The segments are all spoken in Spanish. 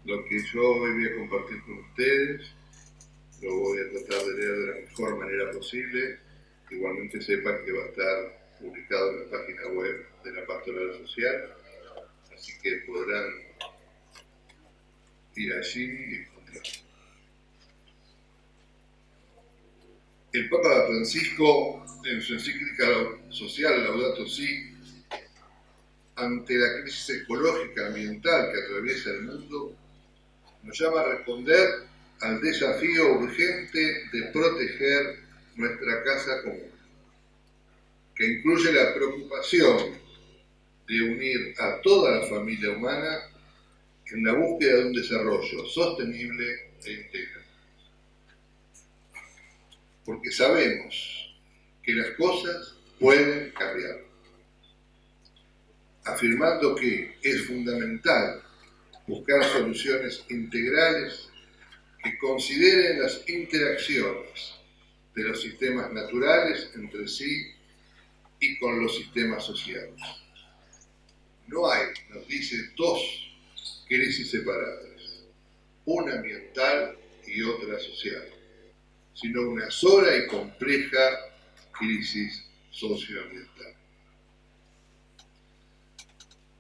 Lo que yo hoy voy a compartir con ustedes, lo voy a tratar de leer de la mejor manera posible. Igualmente sepan que va a estar publicado en la página web de la Pastoral Social, así que podrán ir allí y encontrarlo. El Papa Francisco, en su encíclica social Laudato Si, ante la crisis ecológica ambiental que atraviesa el mundo, nos llama a responder al desafío urgente de proteger nuestra casa común, que incluye la preocupación de unir a toda la familia humana en la búsqueda de un desarrollo sostenible e integral. Porque sabemos que las cosas pueden cambiar, afirmando que es fundamental buscar soluciones integrales que consideren las interacciones de los sistemas naturales entre sí y con los sistemas sociales. No hay, nos dice, dos crisis separadas, una ambiental y otra social, sino una sola y compleja crisis socioambiental.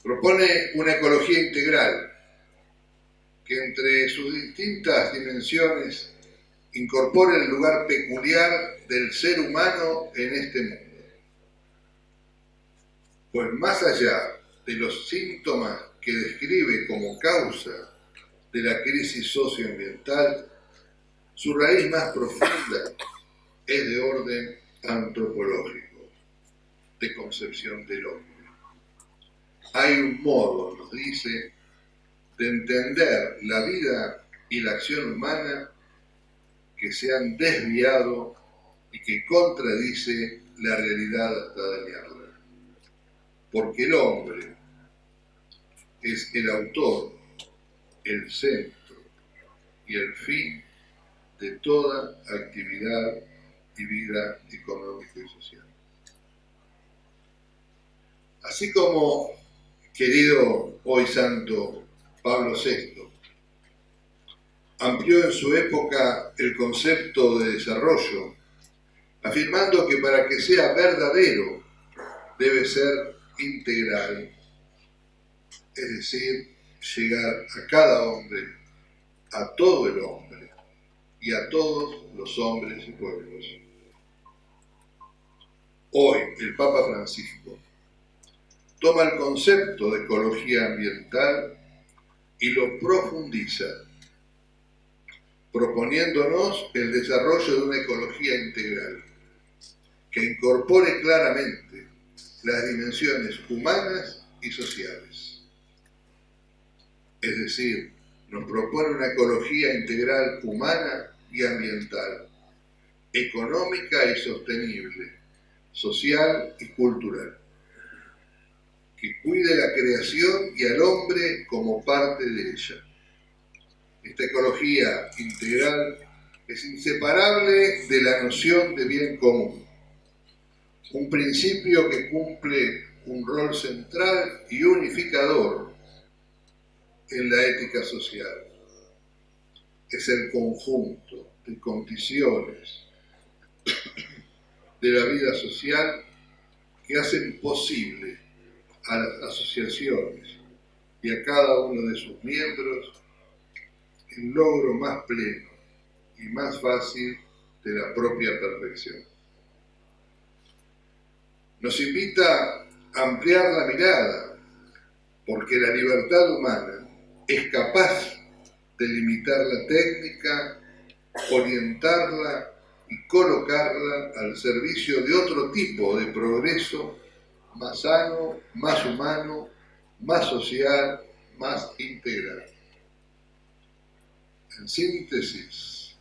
Propone una ecología integral que entre sus distintas dimensiones incorpore el lugar peculiar del ser humano en este mundo. Pues más allá de los síntomas que describe como causa de la crisis socioambiental, su raíz más profunda es de orden antropológico, de concepción del hombre. Hay un modo, nos dice, de entender la vida y la acción humana que se han desviado y que contradice la realidad hasta dañarla. Porque el hombre es el autor, el centro y el fin de toda actividad y vida económica y social. Así como, querido hoy santo Pablo VI, amplió en su época el concepto de desarrollo, afirmando que para que sea verdadero debe ser integral, es decir, llegar a cada hombre, a todo el hombre y a todos los hombres y pueblos. Hoy el Papa Francisco toma el concepto de ecología ambiental y lo profundiza, proponiéndonos el desarrollo de una ecología integral que incorpore claramente las dimensiones humanas y sociales. Es decir, nos propone una ecología integral humana y ambiental, económica y sostenible, social y cultural, que cuide la creación y al hombre como parte de ella. Esta ecología integral es inseparable de la noción de bien común, un principio que cumple un rol central y unificador en la ética social. Es el conjunto de condiciones de la vida social que hacen posible a las asociaciones y a cada uno de sus miembros el logro más pleno y más fácil de la propia perfección. Nos invita a ampliar la mirada, porque la libertad humana es capaz de limitar la técnica, orientarla y colocarla al servicio de otro tipo de progreso más sano, más humano, más social, más integral. En síntesis,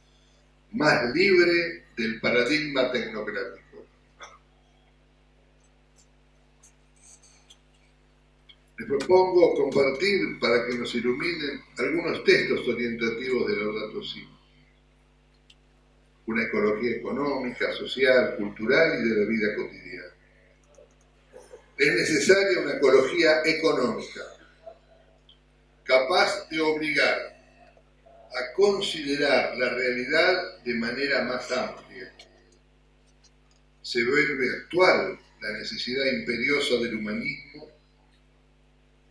más libre del paradigma tecnocrático. Les propongo compartir, para que nos iluminen, algunos textos orientativos de Laudato Si. Una ecología económica, social, cultural y de la vida cotidiana. Es necesaria una ecología económica, capaz de obligar a considerar la realidad de manera más amplia. Se vuelve actual la necesidad imperiosa del humanismo,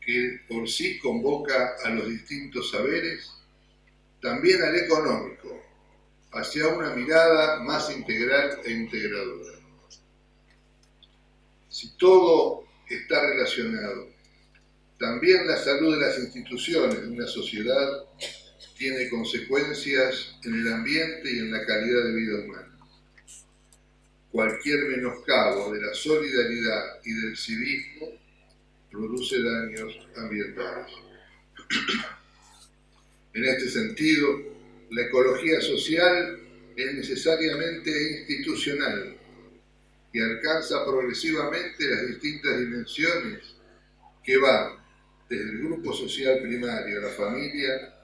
que por sí convoca a los distintos saberes, también al económico, hacia una mirada más integral e integradora. Si todo está relacionado, también la salud de las instituciones de una sociedad tiene consecuencias en el ambiente y en la calidad de vida humana. Cualquier menoscabo de la solidaridad y del civismo produce daños ambientales. En este sentido, la ecología social es necesariamente institucional y alcanza progresivamente las distintas dimensiones que van desde el grupo social primario a la familia,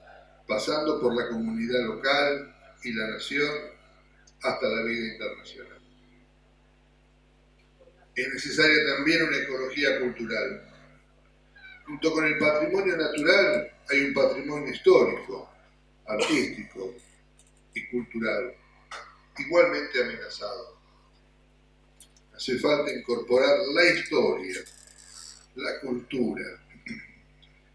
pasando por la comunidad local y la nación hasta la vida internacional. Es necesaria también una ecología cultural. Junto con el patrimonio natural hay un patrimonio histórico, artístico y cultural, igualmente amenazado. Hace falta incorporar la historia, la cultura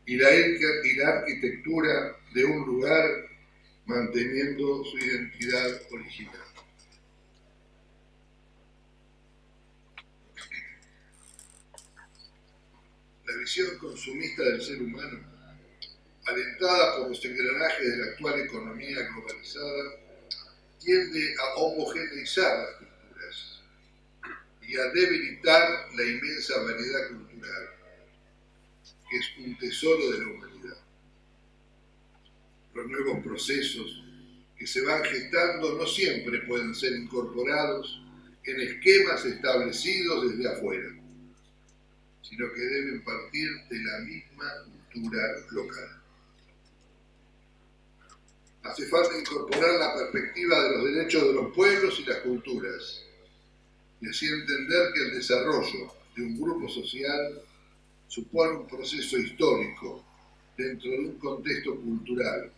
y la arquitectura de un lugar manteniendo su identidad original. La visión consumista del ser humano, alentada por los engranajes de la actual economía globalizada, tiende a homogeneizar las culturas y a debilitar la inmensa variedad cultural, que es un tesoro de la humanidad. Los nuevos procesos que se van gestando no siempre pueden ser incorporados en esquemas establecidos desde afuera, sino que deben partir de la misma cultura local. Hace falta incorporar la perspectiva de los derechos de los pueblos y las culturas, y así entender que el desarrollo de un grupo social supone un proceso histórico dentro de un contexto cultural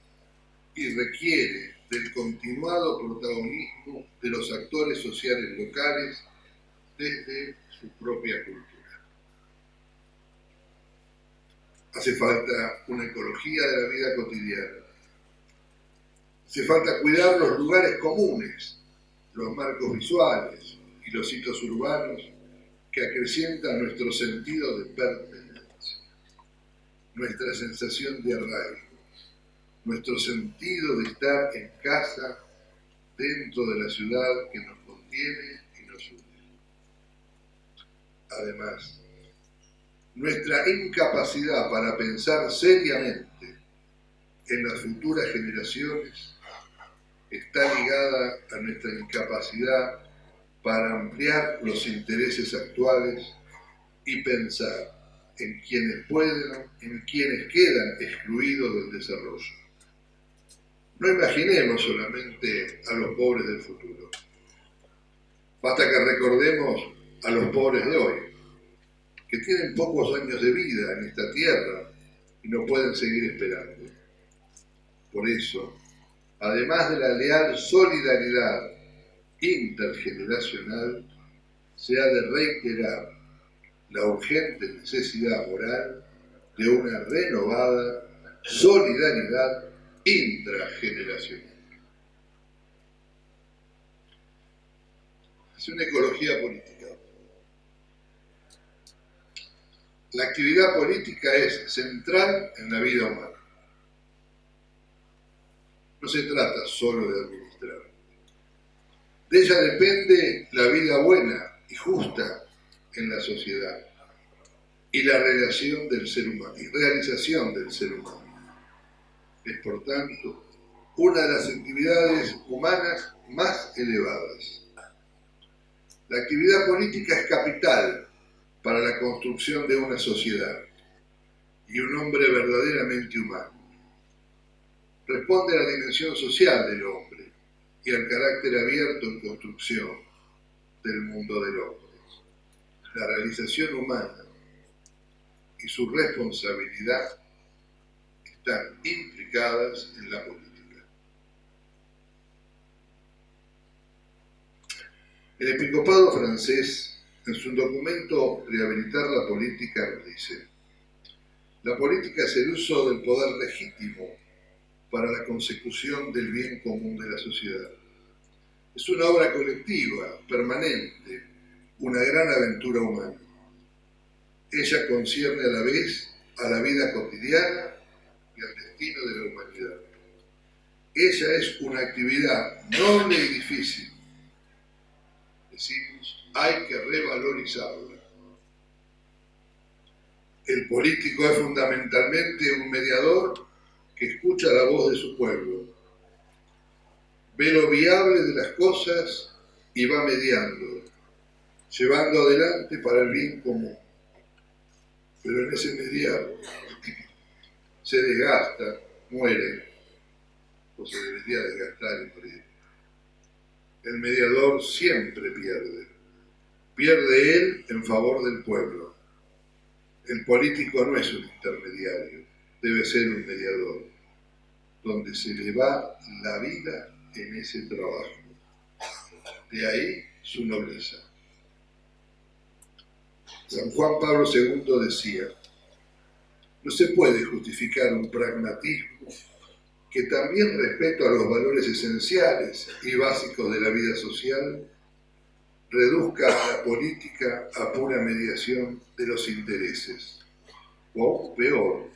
y requiere del continuado protagonismo de los actores sociales locales desde su propia cultura. Hace falta una ecología de la vida cotidiana. Hace falta cuidar los lugares comunes, los marcos visuales y los hitos urbanos que acrecientan nuestro sentido de pertenencia, nuestra sensación de arraigo, nuestro sentido de estar en casa dentro de la ciudad que nos contiene y nos une. Además, nuestra incapacidad para pensar seriamente en las futuras generaciones está ligada a nuestra incapacidad para ampliar los intereses actuales y pensar en quienes quedan excluidos del desarrollo. No imaginemos solamente a los pobres del futuro. Basta que recordemos a los pobres de hoy, que tienen pocos años de vida en esta tierra y no pueden seguir esperando. Por eso, además de la leal solidaridad intergeneracional, se ha de reiterar la urgente necesidad moral de una renovada solidaridad intrageneracional. Es una ecología política. La actividad política es central en la vida humana. No se trata solo de administrar. De ella depende la vida buena y justa en la sociedad y la realización del ser humano. Es, por tanto, una de las actividades humanas más elevadas. La actividad política es capital para la construcción de una sociedad y un hombre verdaderamente humano. Responde a la dimensión social del hombre y al carácter abierto en construcción del mundo del hombre. La realización humana y su responsabilidad están implicadas en la política. El episcopado francés, en su documento Rehabilitar la política, nos dice: la política es el uso del poder legítimo para la consecución del bien común de la sociedad. Es una obra colectiva, permanente, una gran aventura humana. Ella concierne a la vez a la vida cotidiana y al destino de la humanidad. Ella es una actividad noble y difícil. Decimos, hay que revalorizarla. El político es fundamentalmente un mediador que escucha la voz de su pueblo, ve lo viable de las cosas y va mediando, llevando adelante para el bien común. Pero en ese mediar se desgasta, muere, o se debería desgastar y morir. El mediador siempre pierde. Pierde él en favor del pueblo. El político no es un intermediario, debe ser un mediador, donde se le va la vida en ese trabajo. De ahí su nobleza. San Juan Pablo II decía: no se puede justificar un pragmatismo que también respecto a los valores esenciales y básicos de la vida social reduzca a la política a pura mediación de los intereses, o aún peor,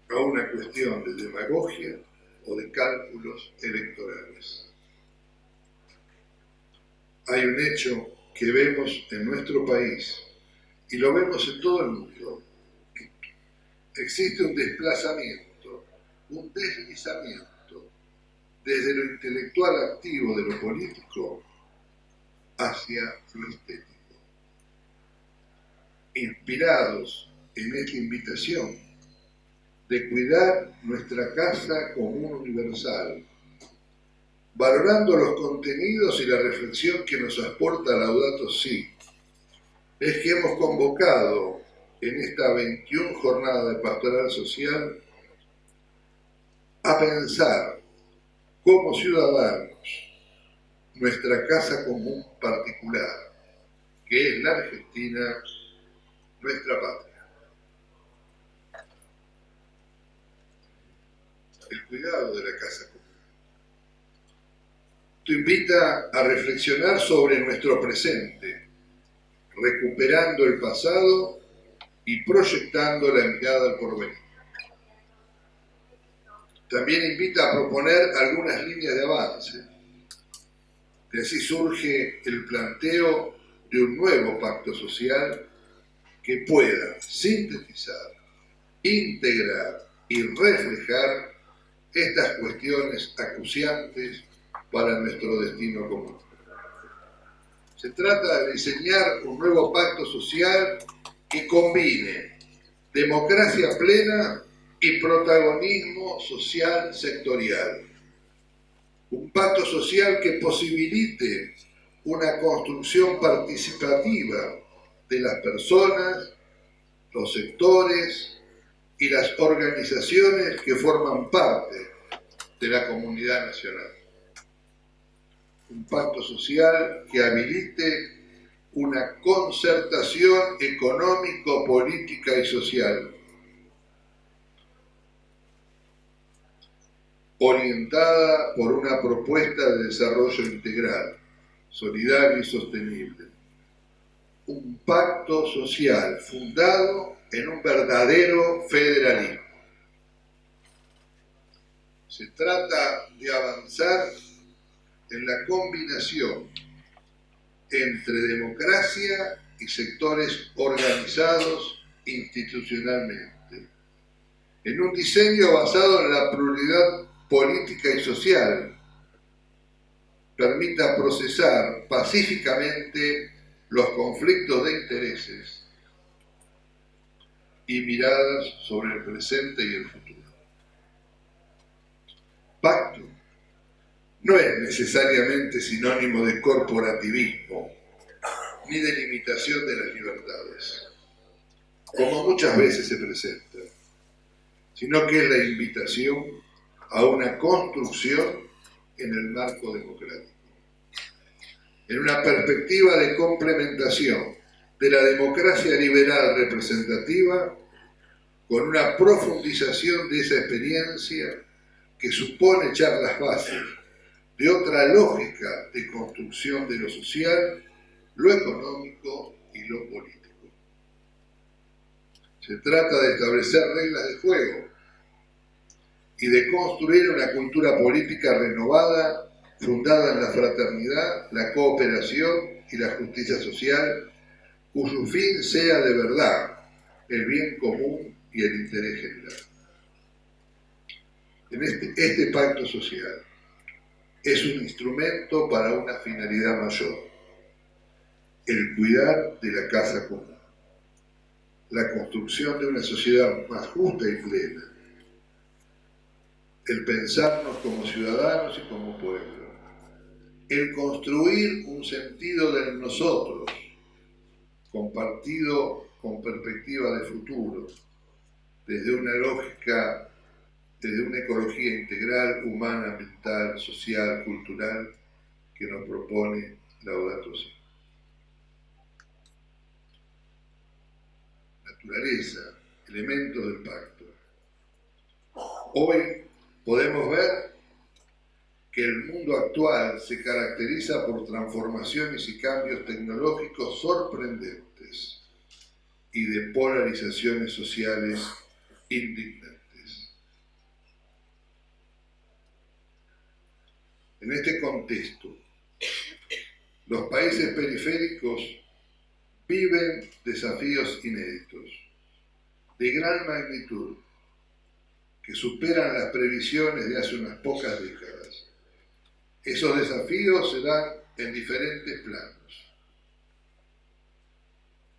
a una cuestión de demagogia o de cálculos electorales. Hay un hecho que vemos en nuestro país y lo vemos en todo el mundo. Existe un desplazamiento, un deslizamiento desde lo intelectual activo de lo político hacia lo estético. Inspirados en esta invitación de cuidar nuestra casa común universal, valorando los contenidos y la reflexión que nos aporta Laudato Si, es que hemos convocado en esta 21 jornada de pastoral social a pensar como ciudadanos nuestra casa común particular, que es la Argentina, nuestra patria. El cuidado de la casa común. Esto invita a reflexionar sobre nuestro presente, recuperando el pasado y proyectando la mirada al porvenir. También invita a proponer algunas líneas de avance. De así surge el planteo de un nuevo pacto social que pueda sintetizar, integrar y reflejar estas cuestiones acuciantes para nuestro destino común. Se trata de diseñar un nuevo pacto social que combine democracia plena y protagonismo social sectorial. Un pacto social que posibilite una construcción participativa de las personas, los sectores y las organizaciones que forman parte de la comunidad nacional. Un pacto social que habilite una concertación económico, política y social orientada por una propuesta de desarrollo integral, solidario y sostenible. Un pacto social fundado en un verdadero federalismo. Se trata de avanzar en la combinación entre democracia y sectores organizados institucionalmente, en un diseño basado en la pluralidad política y social, permita procesar pacíficamente los conflictos de intereses y miradas sobre el presente y el futuro. Pacto no es necesariamente sinónimo de corporativismo ni de limitación de las libertades, como muchas veces se presenta. sino que es la invitación a una construcción en el marco democrático. En una perspectiva de complementación de la democracia liberal representativa con una profundización de esa experiencia que supone echar las bases de otra lógica de construcción de lo social, lo económico y lo político. Se trata de establecer reglas de juego y de construir una cultura política renovada, fundada en la fraternidad, la cooperación y la justicia social, cuyo fin sea de verdad el bien común y el interés general. Este pacto social es un instrumento para una finalidad mayor, el cuidar de la casa común, la construcción de una sociedad más justa y plena, el pensarnos como ciudadanos y como pueblo, el construir un sentido del nosotros, compartido con perspectiva de futuro, desde una lógica, desde una ecología integral, humana, ambiental, social, cultural, que nos propone Laudato Si. Naturaleza, elementos del pacto. Hoy podemos ver que el mundo actual se caracteriza por transformaciones y cambios tecnológicos sorprendentes y de polarizaciones sociales indignantes. En este contexto, los países periféricos viven desafíos inéditos, de gran magnitud, que superan las previsiones de hace unas pocas décadas. Esos desafíos se dan en diferentes planos.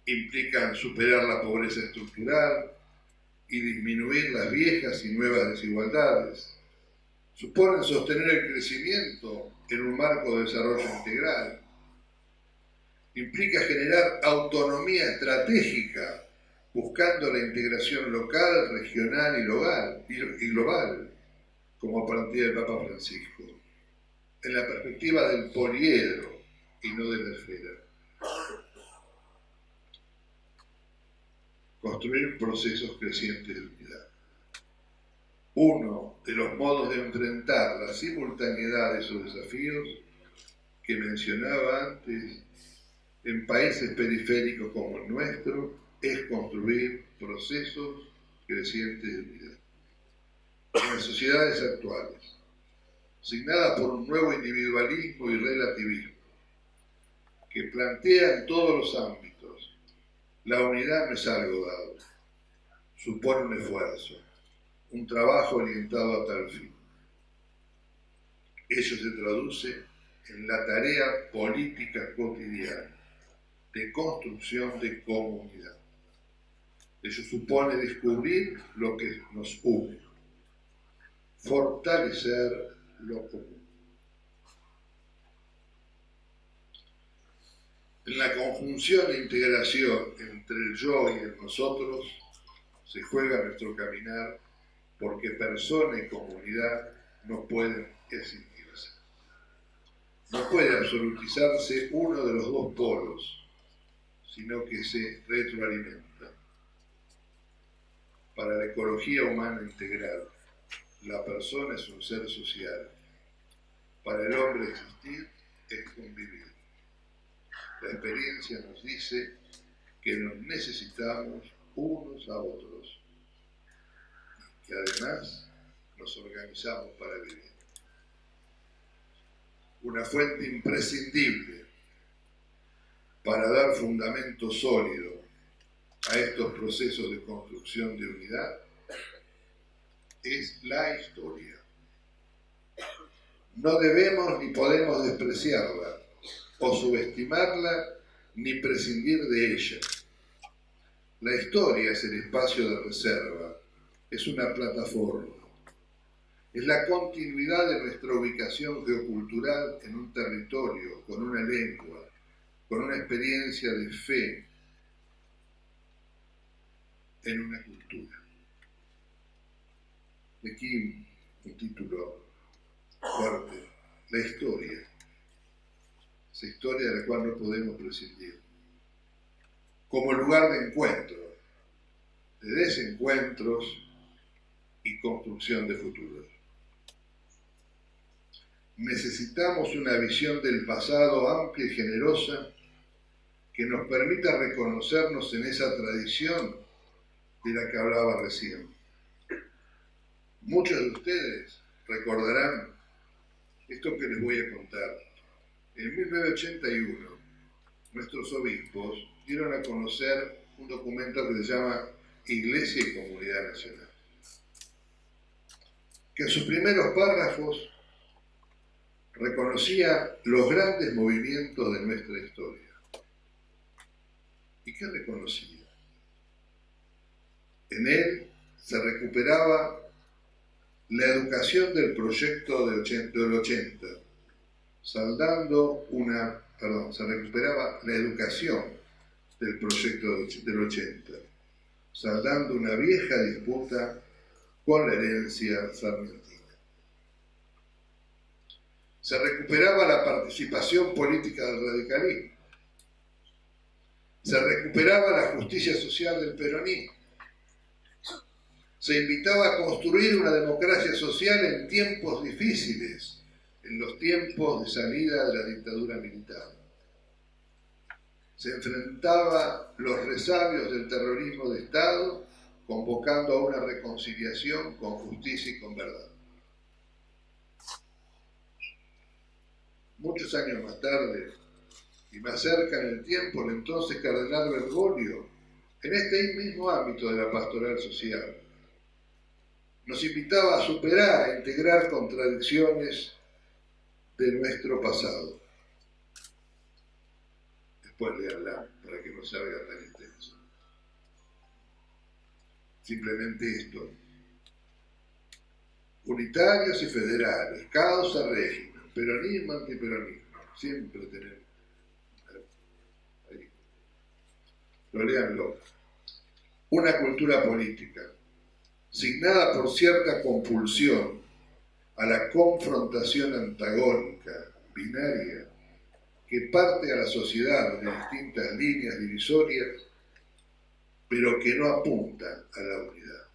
Implican superar la pobreza estructural y disminuir las viejas y nuevas desigualdades. Suponen sostener el crecimiento en un marco de desarrollo integral. Implica generar autonomía estratégica, buscando la integración local, regional y global, como plantea el Papa Francisco, en la perspectiva del poliedro y no de la esfera. Construir procesos crecientes de unidad. Uno de los modos de enfrentar la simultaneidad de esos desafíos que mencionaba antes en países periféricos como el nuestro es construir procesos crecientes de unidad. En las sociedades actuales, signadas por un nuevo individualismo y relativismo, que plantea en todos los ámbitos la unidad no es algo dado, supone un esfuerzo, un trabajo orientado a tal fin. Ello se traduce en la tarea política cotidiana de construcción de comunidad. Ello supone descubrir lo que nos une, fortalecer lo común. En la conjunción e integración entre el yo y el nosotros se juega nuestro caminar, porque persona y comunidad no pueden escindirse. No puede absolutizarse uno de los dos polos, sino que se retroalimenta. Para la ecología humana integral, la persona es un ser social. Para el hombre existir es convivir. La experiencia nos dice que nos necesitamos unos a otros, que además nos organizamos para vivir. Una fuente imprescindible para dar fundamento sólido a estos procesos de construcción de unidad es la historia. No debemos ni podemos despreciarla o subestimarla ni prescindir de ella. La historia es el espacio de reserva, es una plataforma. Es la continuidad de nuestra ubicación geocultural en un territorio, con una lengua, con una experiencia de fe en una cultura. Aquí un título fuerte: la historia, esa historia de la cual no podemos prescindir, como lugar de encuentro, de desencuentros y construcción de futuros. Necesitamos una visión del pasado amplia y generosa que nos permita reconocernos en esa tradición de la que hablaba recién. Muchos de ustedes recordarán esto que les voy a contar. En 1981, nuestros obispos dieron a conocer un documento que se llama Iglesia y Comunidad Nacional, que en sus primeros párrafos reconocía los grandes movimientos de nuestra historia. ¿Y qué reconocía? En él se recuperaba la educación del proyecto del 80, se recuperaba la educación del proyecto del 80, saldando una vieja disputa con la herencia sarmientina. Se recuperaba la participación política del radicalismo. Se recuperaba la justicia social del peronismo. Se invitaba a construir una democracia social en tiempos difíciles, en los tiempos de salida de la dictadura militar. Se enfrentaba los resabios del terrorismo de Estado, convocando a una reconciliación con justicia y con verdad. Muchos años más tarde, y más cerca en el tiempo, el entonces cardenal Bergoglio, en este mismo ámbito de la pastoral social, nos invitaba a superar, a integrar contradicciones de nuestro pasado. Después leerla para que no salga tan intenso. Simplemente esto: unitarios y federales, causa régimen, peronismo, antiperonismo, siempre tenemos. Ahí. Lo leanlo. Una cultura política signada por cierta compulsión a la confrontación antagónica, binaria, que parte a la sociedad de distintas líneas divisorias, pero que no apunta a la unidad.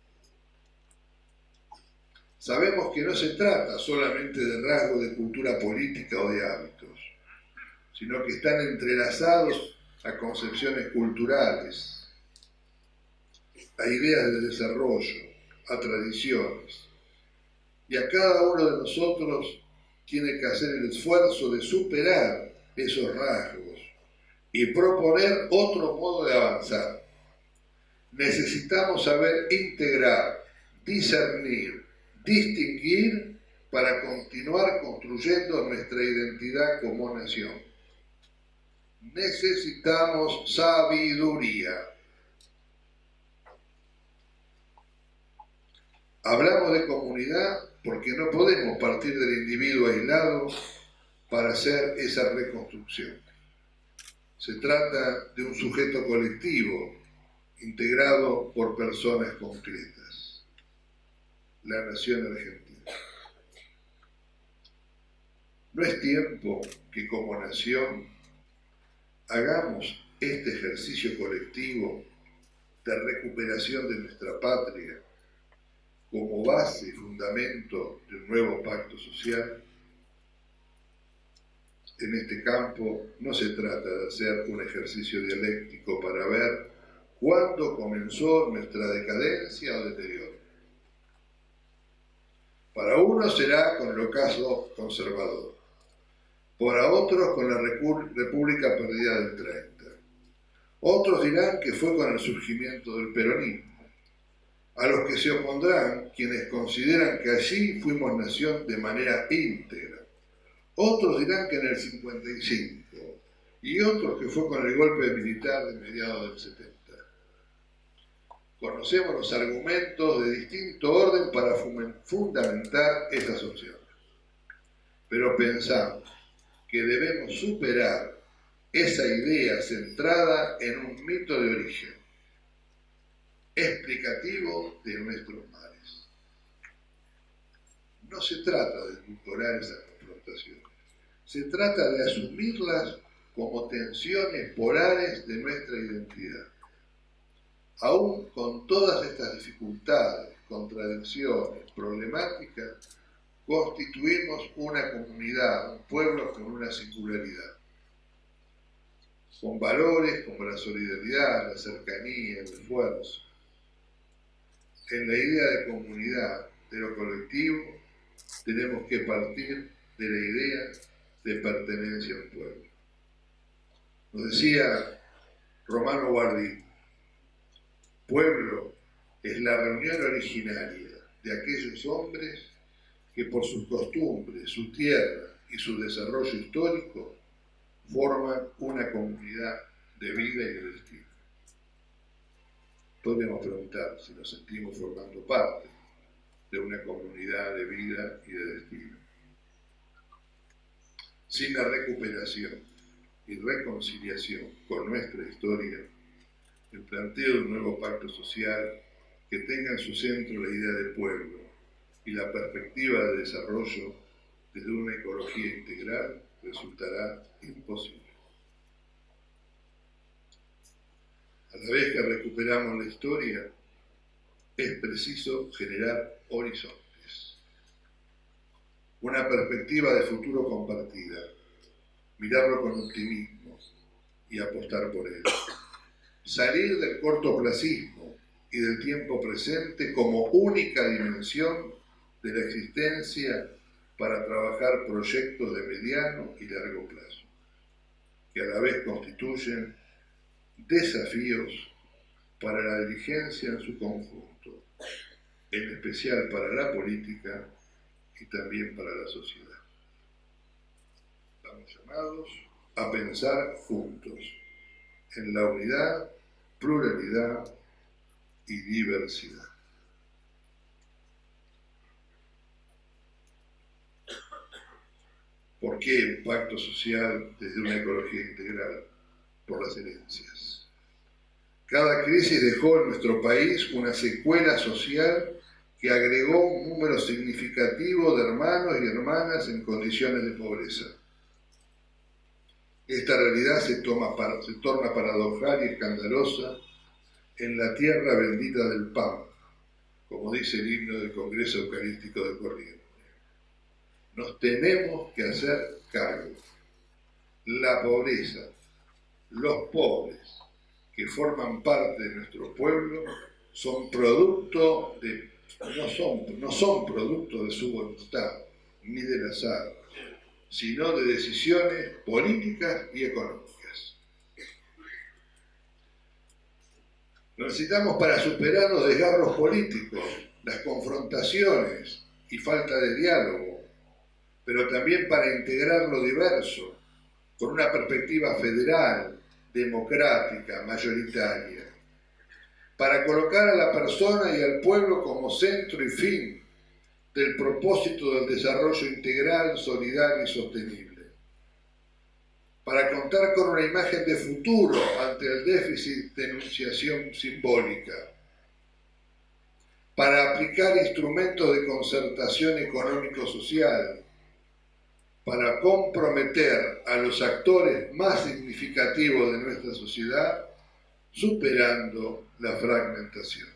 Sabemos que no se trata solamente de rasgos de cultura política o de hábitos, sino que están entrelazados a concepciones culturales, a ideas de desarrollo, a tradiciones. Y a cada uno de nosotros tiene que hacer el esfuerzo de superar esos rasgos y proponer otro modo de avanzar. Necesitamos saber integrar, discernir, distinguir para continuar construyendo nuestra identidad como nación. Necesitamos sabiduría. Hablamos de comunidad porque no podemos partir del individuo aislado para hacer esa reconstrucción. Se trata de un sujeto colectivo integrado por personas concretas. La nación argentina. No es tiempo que como nación hagamos este ejercicio colectivo de recuperación de nuestra patria como base y fundamento de un nuevo pacto social. En este campo no se trata de hacer un ejercicio dialéctico para ver cuándo comenzó nuestra decadencia o deterioro. Para unos será con el ocaso conservador, para otros con la República perdida del 30. Otros dirán que fue con el surgimiento del peronismo. A los que se opondrán quienes consideran que allí fuimos nación de manera íntegra. Otros dirán que en el 55, y otros que fue con el golpe militar de mediados del 70. Conocemos los argumentos de distinto orden para fundamentar esas opciones. Pero pensamos que debemos superar esa idea centrada en un mito de origen, explicativo de nuestros males. no se trata de edulcorar esas confrontaciones, se trata de asumirlas como tensiones polares de nuestra identidad. Aún con todas estas dificultades, contradicciones, problemáticas, constituimos una comunidad, un pueblo con una singularidad, con valores como la solidaridad, la cercanía, el esfuerzo. En la idea de comunidad, de lo colectivo, tenemos que partir de la idea de pertenencia a un pueblo. Nos decía Romano Guardini, pueblo es la reunión originaria de aquellos hombres que por sus costumbres, su tierra y su desarrollo histórico forman una comunidad de vida y de destino. Podríamos preguntar si nos sentimos formando parte de una comunidad de vida y de destino. Sin la recuperación y reconciliación con nuestra historia, el planteo de un nuevo pacto social que tenga en su centro la idea de pueblo y la perspectiva de desarrollo desde una ecología integral resultará imposible. A la vez que recuperamos la historia, es preciso generar horizontes, una perspectiva de futuro compartida, mirarlo con optimismo y apostar por él. Salir del cortoplacismo y del tiempo presente como única dimensión de la existencia para trabajar proyectos de mediano y largo plazo, que a la vez constituyen desafíos para la dirigencia en su conjunto, en especial para la política y también para la sociedad. Estamos llamados a pensar juntos en la unidad, pluralidad y diversidad. ¿Por qué un pacto social desde una ecología integral? Por las herencias. Cada crisis dejó en nuestro país una secuela social que agregó un número significativo de hermanos y hermanas en condiciones de pobreza. Esta realidad se torna paradojal y escandalosa en la tierra bendita del pan, como dice el himno del Congreso Eucarístico de Corrientes. Nos tenemos que hacer cargo. La pobreza, los pobres que forman parte de nuestro pueblo son producto de, no son producto de su voluntad ni del azar, sino de decisiones políticas y económicas. Lo necesitamos para superar los desgarros políticos, las confrontaciones y falta de diálogo, pero también para integrar lo diverso, con una perspectiva federal, democrática, mayoritaria, para colocar a la persona y al pueblo como centro y fin del propósito del desarrollo integral, solidario y sostenible, para contar con una imagen de futuro ante el déficit de enunciación simbólica, para aplicar instrumentos de concertación económico-social, para comprometer a los actores más significativos de nuestra sociedad, superando la fragmentación.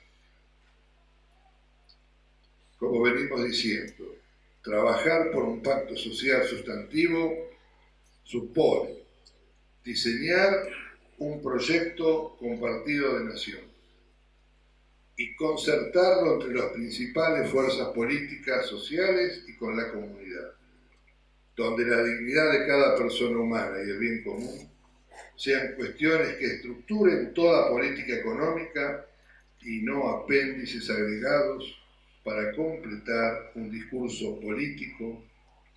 Como venimos diciendo, trabajar por un pacto social sustantivo supone diseñar un proyecto compartido de nación y concertarlo entre las principales fuerzas políticas, sociales y con la comunidad, donde la dignidad de cada persona humana y el bien común sean cuestiones que estructuren toda política económica y no apéndices agregados para completar un discurso político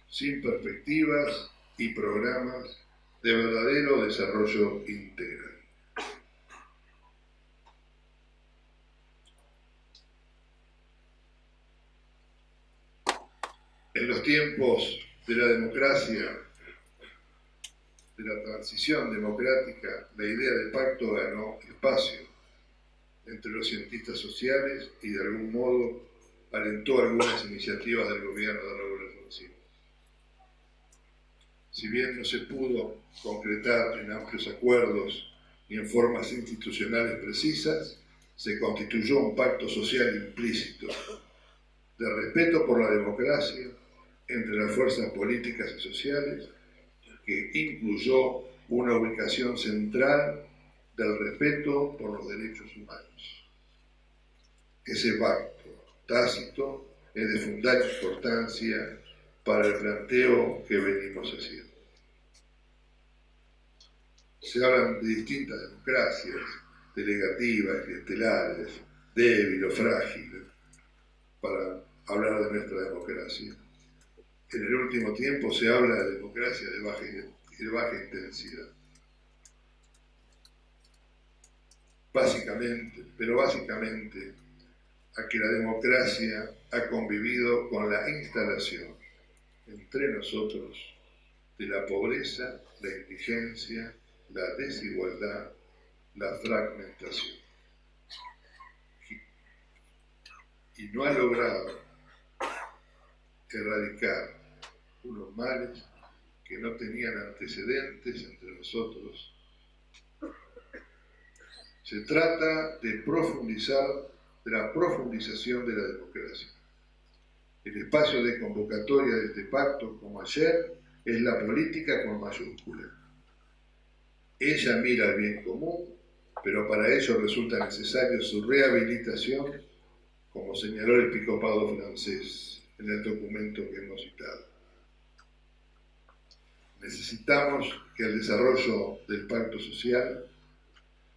sin perspectivas y programas de verdadero desarrollo integral. En los tiempos de la democracia, de la transición democrática, la idea de pacto ganó espacio entre los cientistas sociales y de algún modo alentó algunas iniciativas del gobierno de Raúl Alfonsín. Si bien no se pudo concretar en amplios acuerdos ni en formas institucionales precisas, se constituyó un pacto social implícito de respeto por la democracia entre las fuerzas políticas y sociales, que incluyó una ubicación central del respeto por los derechos humanos. Ese pacto tácito es de fundamental importancia para el planteo que venimos haciendo. Se hablan de distintas democracias, delegativas, clientelares, débil o frágil, para hablar de nuestra democracia. En el último tiempo se habla de democracia de baja intensidad. Básicamente, a que la democracia ha convivido con la instalación entre nosotros de la pobreza, la indigencia, la desigualdad, la fragmentación. Y no ha logrado erradicar unos males que no tenían antecedentes entre nosotros. Se trata de la profundización de la democracia. El espacio de convocatoria de este pacto, como ayer, es la política con mayúscula. Ella mira el bien común, pero para ello resulta necesario su rehabilitación, como señaló el episcopado francés en el documento que hemos citado. Necesitamos que el desarrollo del pacto social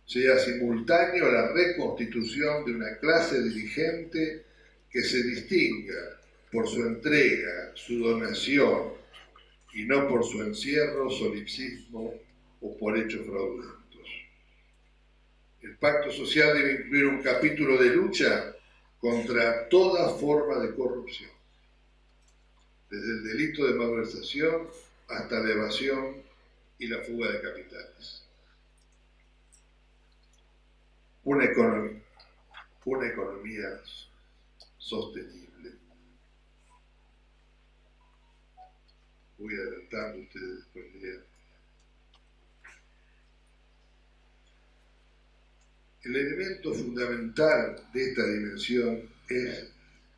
sea simultáneo a la reconstitución de una clase dirigente que se distinga por su entrega, su donación, y no por su encierro, solipsismo o por hechos fraudulentos. El pacto social debe incluir un capítulo de lucha contra toda forma de corrupción, desde el delito de malversación hasta la evasión y la fuga de capitales. Una economía sostenible. Voy adelantando, ustedes después lean. El elemento fundamental de esta dimensión es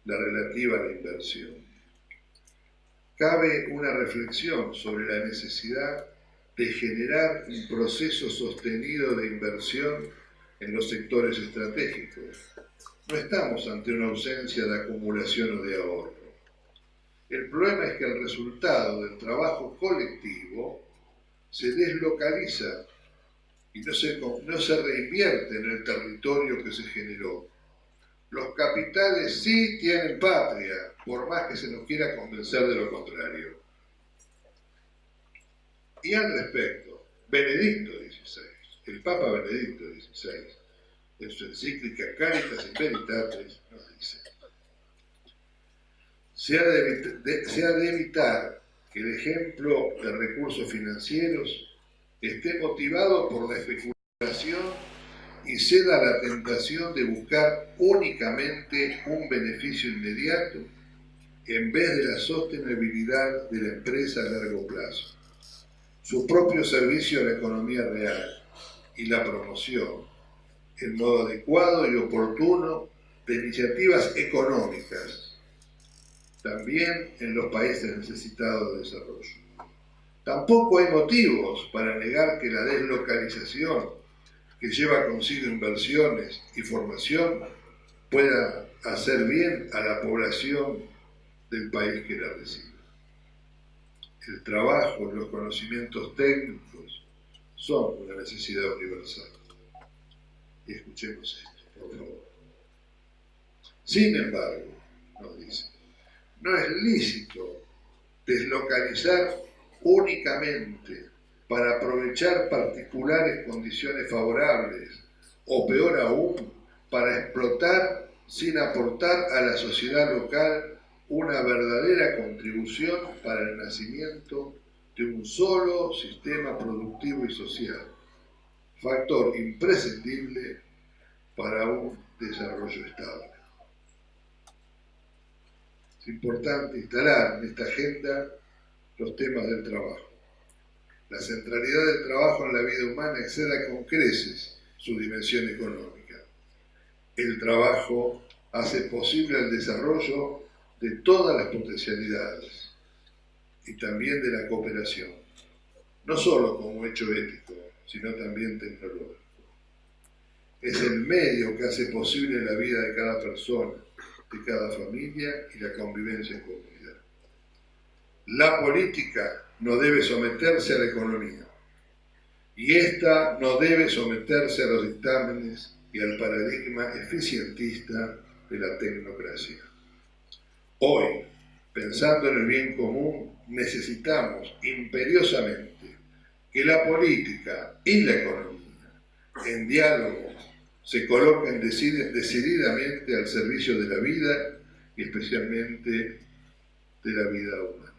la relativa a la inversión. Cabe una reflexión sobre la necesidad de generar un proceso sostenido de inversión en los sectores estratégicos. No estamos ante una ausencia de acumulación o de ahorro. El problema es que el resultado del trabajo colectivo se deslocaliza y no se reinvierte en el territorio que se generó. Los capitales sí tienen patria, por más que se nos quiera convencer de lo contrario. Y al respecto, Benedicto XVI, el Papa Benedicto XVI, en su encíclica Caritas in Veritatis, nos dice: se ha de evitar que el ejemplo de recursos financieros esté motivado por la especulación y ceda a la tentación de buscar únicamente un beneficio inmediato en vez de la sostenibilidad de la empresa a largo plazo, su propio servicio a la economía real y la promoción, en modo adecuado y oportuno, de iniciativas económicas, también en los países necesitados de desarrollo. Tampoco hay motivos para negar que la deslocalización, que lleva consigo inversiones y formación, pueda hacer bien a la población del país que la recibe. El trabajo y los conocimientos técnicos son una necesidad universal. Y escuchemos esto, por favor. Sin embargo, nos dice, no es lícito deslocalizar únicamente para aprovechar particulares condiciones favorables, o peor aún, para explotar sin aportar a la sociedad local una verdadera contribución para el nacimiento de un solo sistema productivo y social, factor imprescindible para un desarrollo estable. Es importante instalar en esta agenda los temas del trabajo. La centralidad del trabajo en la vida humana excede con creces su dimensión económica. El trabajo hace posible el desarrollo de todas las potencialidades y también de la cooperación, no solo como hecho ético, sino también tecnológico. Es el medio que hace posible la vida de cada persona, de cada familia y la convivencia en comunidad. La política no debe someterse a la economía y ésta no debe someterse a los dictámenes y al paradigma eficientista de la tecnocracia. Hoy, pensando en el bien común, necesitamos imperiosamente que la política y la economía, en diálogo, se coloquen decididamente al servicio de la vida y especialmente de la vida humana.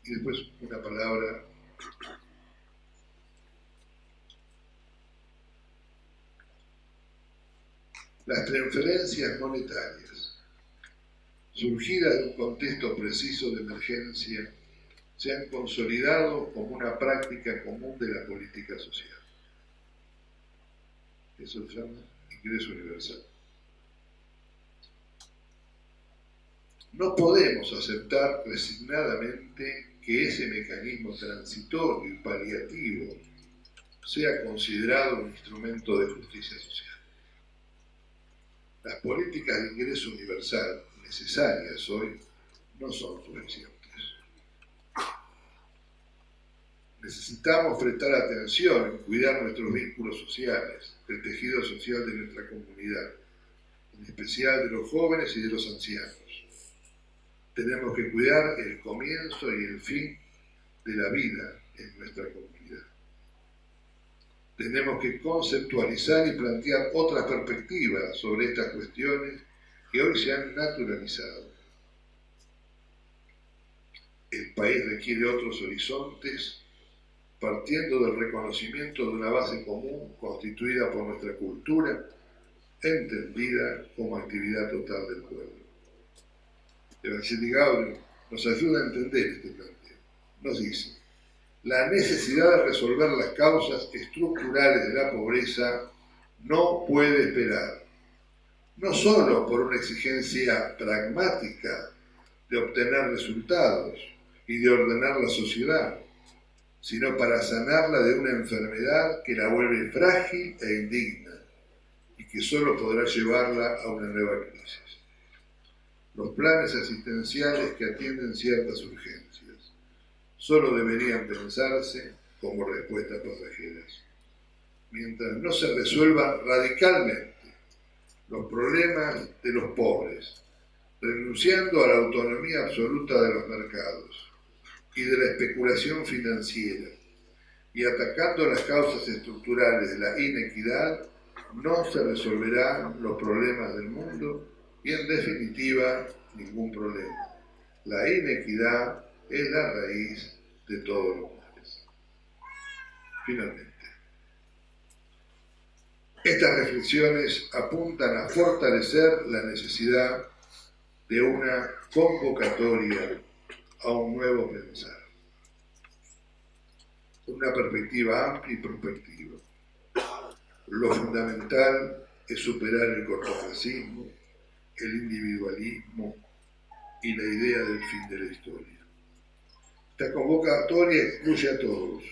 Y después una palabra las transferencias monetarias, surgidas de un contexto preciso de emergencia, se han consolidado como una práctica común de la política social. Eso se llama ingreso universal. No podemos aceptar resignadamente que ese mecanismo transitorio y paliativo sea considerado un instrumento de justicia social. Las políticas de ingreso universal necesarias hoy no son suficientes. Necesitamos prestar atención en cuidar nuestros vínculos sociales, el tejido social de nuestra comunidad, en especial de los jóvenes y de los ancianos. Tenemos que cuidar el comienzo y el fin de la vida en nuestra comunidad. Tenemos que conceptualizar y plantear otras perspectivas sobre estas cuestiones que hoy se han naturalizado. El país requiere otros horizontes, partiendo del reconocimiento de una base común constituida por nuestra cultura, entendida como actividad total del pueblo. Evangelii Gaudium nos ayuda a entender este planteo. Nos dice: la necesidad de resolver las causas estructurales de la pobreza no puede esperar, no solo por una exigencia pragmática de obtener resultados y de ordenar la sociedad, sino para sanarla de una enfermedad que la vuelve frágil e indigna y que solo podrá llevarla a una nueva crisis. Los planes asistenciales que atienden ciertas urgencias solo deberían pensarse como respuestas pasajeras. Mientras no se resuelvan radicalmente los problemas de los pobres, renunciando a la autonomía absoluta de los mercados y de la especulación financiera, y atacando las causas estructurales de la inequidad, no se resolverán los problemas del mundo y, en definitiva, ningún problema. La inequidad es la raíz de todos los males. Finalmente, estas reflexiones apuntan a fortalecer la necesidad de una convocatoria a un nuevo pensar, una perspectiva amplia y prospectiva. Lo fundamental es superar el cortoplacismo, el individualismo y la idea del fin de la historia. Esta convocatoria excluye a todos,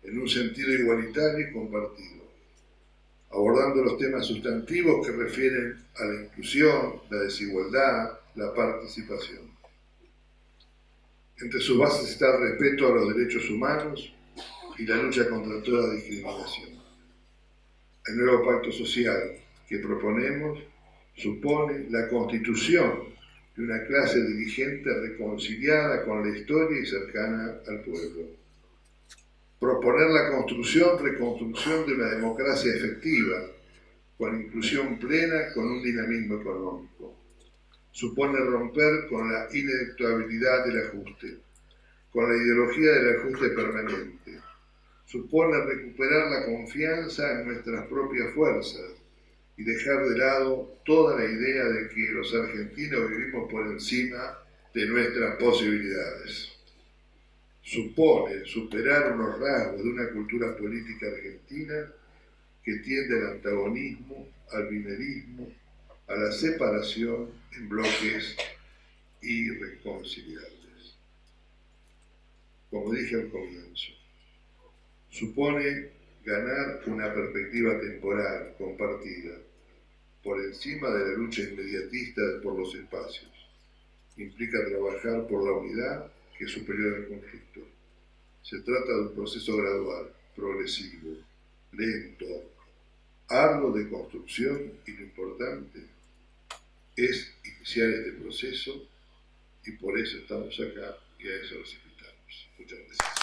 en un sentido igualitario y compartido, abordando los temas sustantivos que refieren a la inclusión, la desigualdad, la participación. Entre sus bases está el respeto a los derechos humanos y la lucha contra toda discriminación. El nuevo pacto social que proponemos supone la constitución de una clase dirigente reconciliada con la historia y cercana al pueblo. Proponer la reconstrucción de una democracia efectiva, con inclusión plena, con un dinamismo económico. Supone romper con la ineluctabilidad del ajuste, con la ideología del ajuste permanente. supone recuperar la confianza en nuestras propias fuerzas y dejar de lado toda la idea de que los argentinos vivimos por encima de nuestras posibilidades. Supone superar unos rasgos de una cultura política argentina que tiende al antagonismo, al bimerismo, a la separación en bloques irreconciliables. Como dije al comienzo, supone ganar una perspectiva temporal compartida por encima de la lucha inmediatista por los espacios. Implica trabajar por la unidad que es superior al conflicto. Se trata de un proceso gradual, progresivo, lento, arduo de construcción, y lo importante es iniciar este proceso, y por eso estamos acá y a eso los invitamos. Muchas gracias.